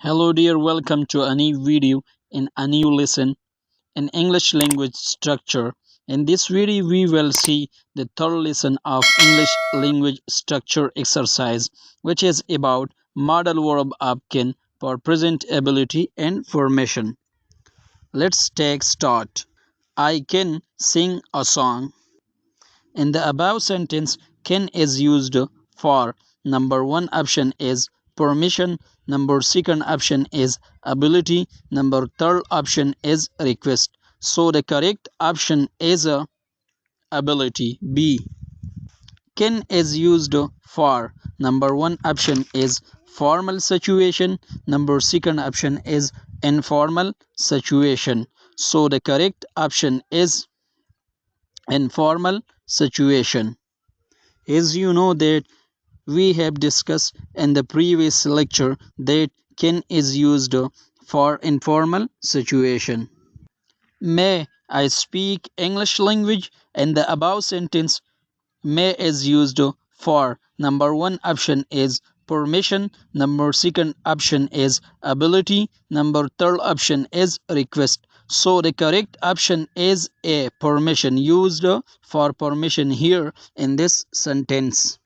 Hello dear, welcome to a new video in a new lesson in English language structure. In this video we will see the third lesson of English language structure exercise, which is about modal verb of can for present ability and formation. Let's take start. I can sing a song. In the above sentence, can is used for number one option is permission, number second option is ability, number third option is request. So the correct option is ability B. Can is used for number one option is formal situation, number second option is informal situation. So the correct option is informal situation. As you know that we have discussed in the previous lecture that can is used for informal situation. May I speak English language? In the above sentence, may is used for number one option is permission, number second option is ability, number third option is request. So the correct option is a permission, used for permission here in this sentence.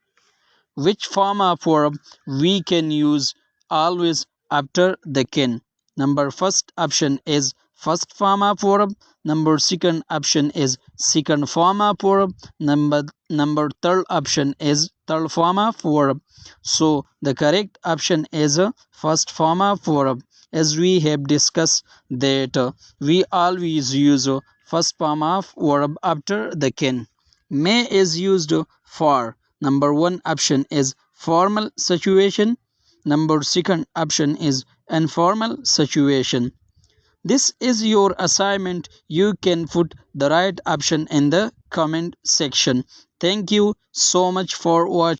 Which form of verb we can use always after the can? Number first option is first form of verb. Number second option is second form of verb. Number third option is third form of verb. So the correct option is a first form of verb. As we have discussed that we always use first form of verb after the can. May is used for number one option is formal situation, number second option is informal situation. This is your assignment. You can put the right option in the comment section. Thank you so much for watching.